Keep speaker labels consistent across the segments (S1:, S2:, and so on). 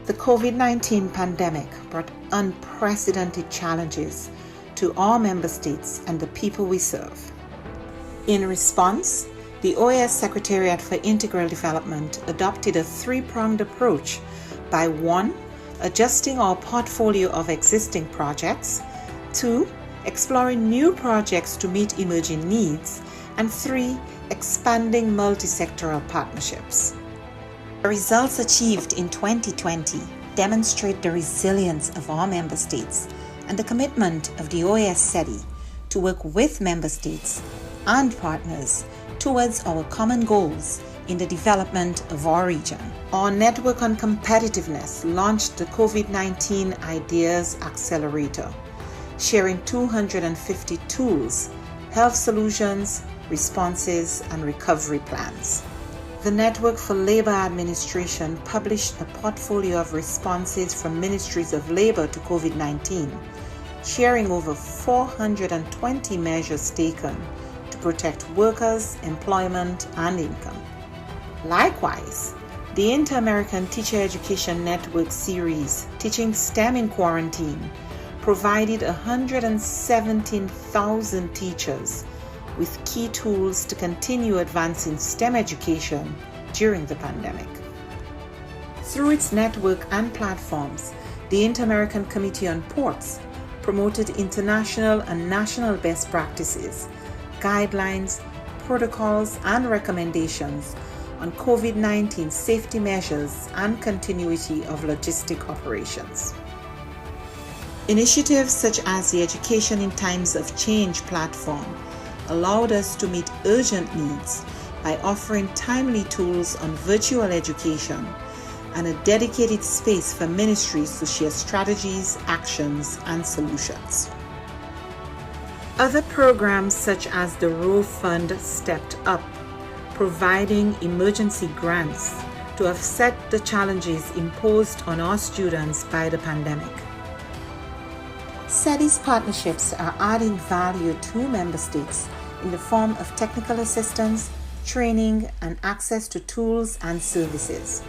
S1: The COVID-19 pandemic brought unprecedented challenges to our member states and the people we serve. In response, the OAS Secretariat for Integral Development adopted a three-pronged approach by 1. Adjusting our portfolio of existing projects, 2. Exploring new projects to meet emerging needs, and 3. Expanding multi-sectoral partnerships. The results achieved in 2020 demonstrate the resilience of our member states and the commitment of the OAS SETI to work with member states and partners towards our common goals in the development of our region. Our Network on Competitiveness launched the COVID-19 Ideas Accelerator, sharing 250 tools, health solutions, responses, and recovery plans. The Network for Labor Administration published a portfolio of responses from ministries of labor to COVID-19, sharing over 420 measures taken to protect workers, employment, and income. Likewise, the Inter-American Teacher Education Network series, Teaching STEM in Quarantine, provided 117,000 teachers with key tools to continue advancing STEM education during the pandemic. Through its network and platforms, the Inter-American Committee on Ports promoted international and national best practices, guidelines, protocols, and recommendations on COVID-19 safety measures and continuity of logistic operations. Initiatives such as the Education in Times of Change platform allowed us to meet urgent needs by offering timely tools on virtual education and a dedicated space for ministries to share strategies, actions, and solutions. Other programs such as the Row Fund stepped up, providing emergency grants to offset the challenges imposed on our students by the pandemic. SETI's partnerships are adding value to member states in the form of technical assistance, training, and access to tools and services.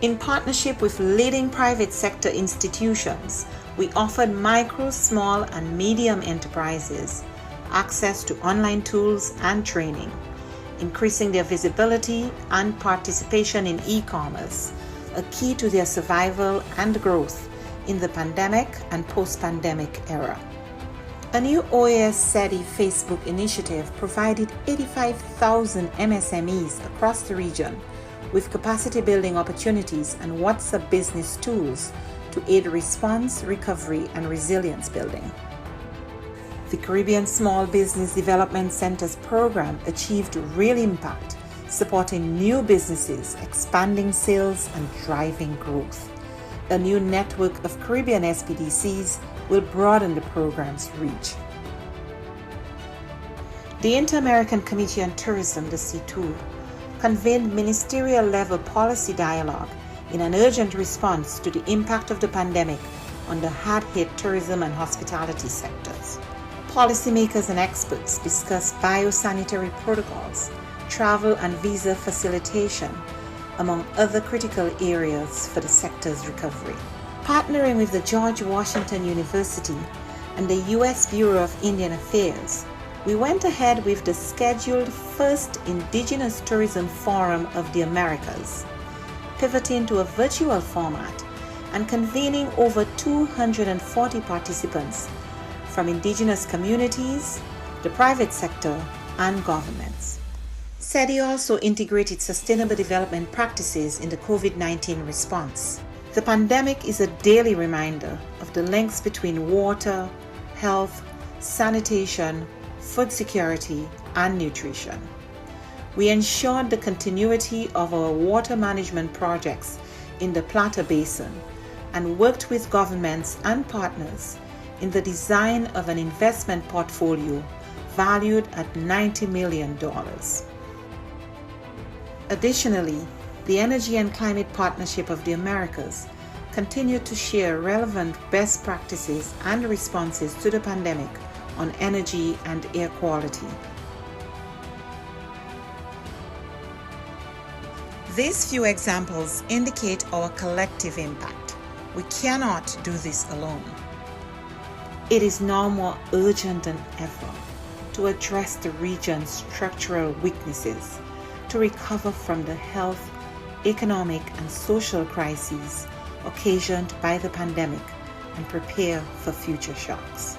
S1: In partnership with leading private sector institutions, we offered micro, small, and medium enterprises access to online tools and training, increasing their visibility and participation in e-commerce, a key to their survival and growth in the pandemic and post-pandemic era. A new OAS SETI Facebook initiative provided 85,000 MSMEs across the region with capacity building opportunities and WhatsApp business tools to aid response, recovery, and resilience building. The Caribbean Small Business Development Centers program achieved real impact, supporting new businesses, expanding sales, and driving growth. A new network of Caribbean SPDCs will broaden the program's reach. The Inter-American Committee on Tourism, the C2, convened ministerial-level policy dialogue in an urgent response to the impact of the pandemic on the hard-hit tourism and hospitality sectors. Policymakers and experts discussed biosanitary protocols, travel and visa facilitation, among other critical areas for the sector's recovery. Partnering with the George Washington University and the U.S. Bureau of Indian Affairs, we went ahead with the scheduled first Indigenous Tourism Forum of the Americas, pivoting to a virtual format and convening over 240 participants from indigenous communities, the private sector, and governments. SETI also integrated sustainable development practices in the COVID-19 response. The pandemic is a daily reminder of the links between water, health, sanitation, food security, and nutrition. We ensured the continuity of our water management projects in the Plata Basin and worked with governments and partners in the design of an investment portfolio valued at $90 million. Additionally, the Energy and Climate Partnership of the Americas continued to share relevant best practices and responses to the pandemic on energy and air quality. These few examples indicate our collective impact. We cannot do this alone. It is now more urgent than ever to address the region's structural weaknesses, to recover from the health, economic, and social crises occasioned by the pandemic and prepare for future shocks.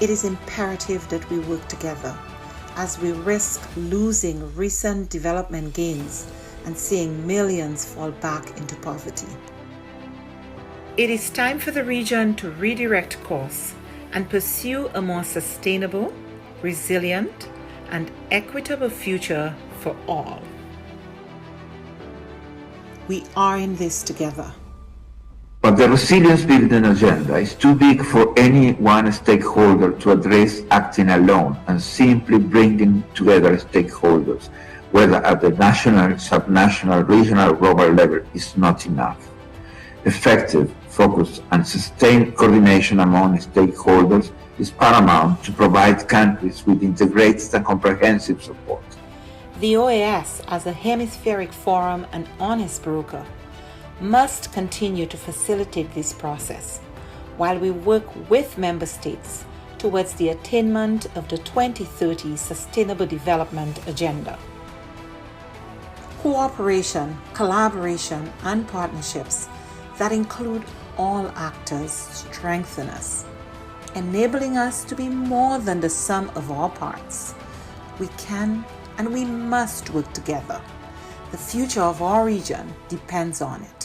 S1: It is imperative that we work together as we risk losing recent development gains and seeing millions fall back into poverty. It is time for the region to redirect course and pursue a more sustainable, resilient, and equitable future for all. We are in this together.
S2: But the resilience building agenda is too big for any one stakeholder to address acting alone, and simply bringing together stakeholders, whether at the national, subnational, regional, or global level, is not enough. Effective, focused, and sustained coordination among stakeholders is paramount to provide countries with integrated and comprehensive support.
S1: The OAS, as a hemispheric forum and honest broker, must continue to facilitate this process while we work with member states towards the attainment of the 2030 Sustainable Development Agenda. Cooperation, collaboration, and partnerships that include all actors strengthen us, enabling us to be more than the sum of our parts. We can and we must work together. The future of our region depends on it.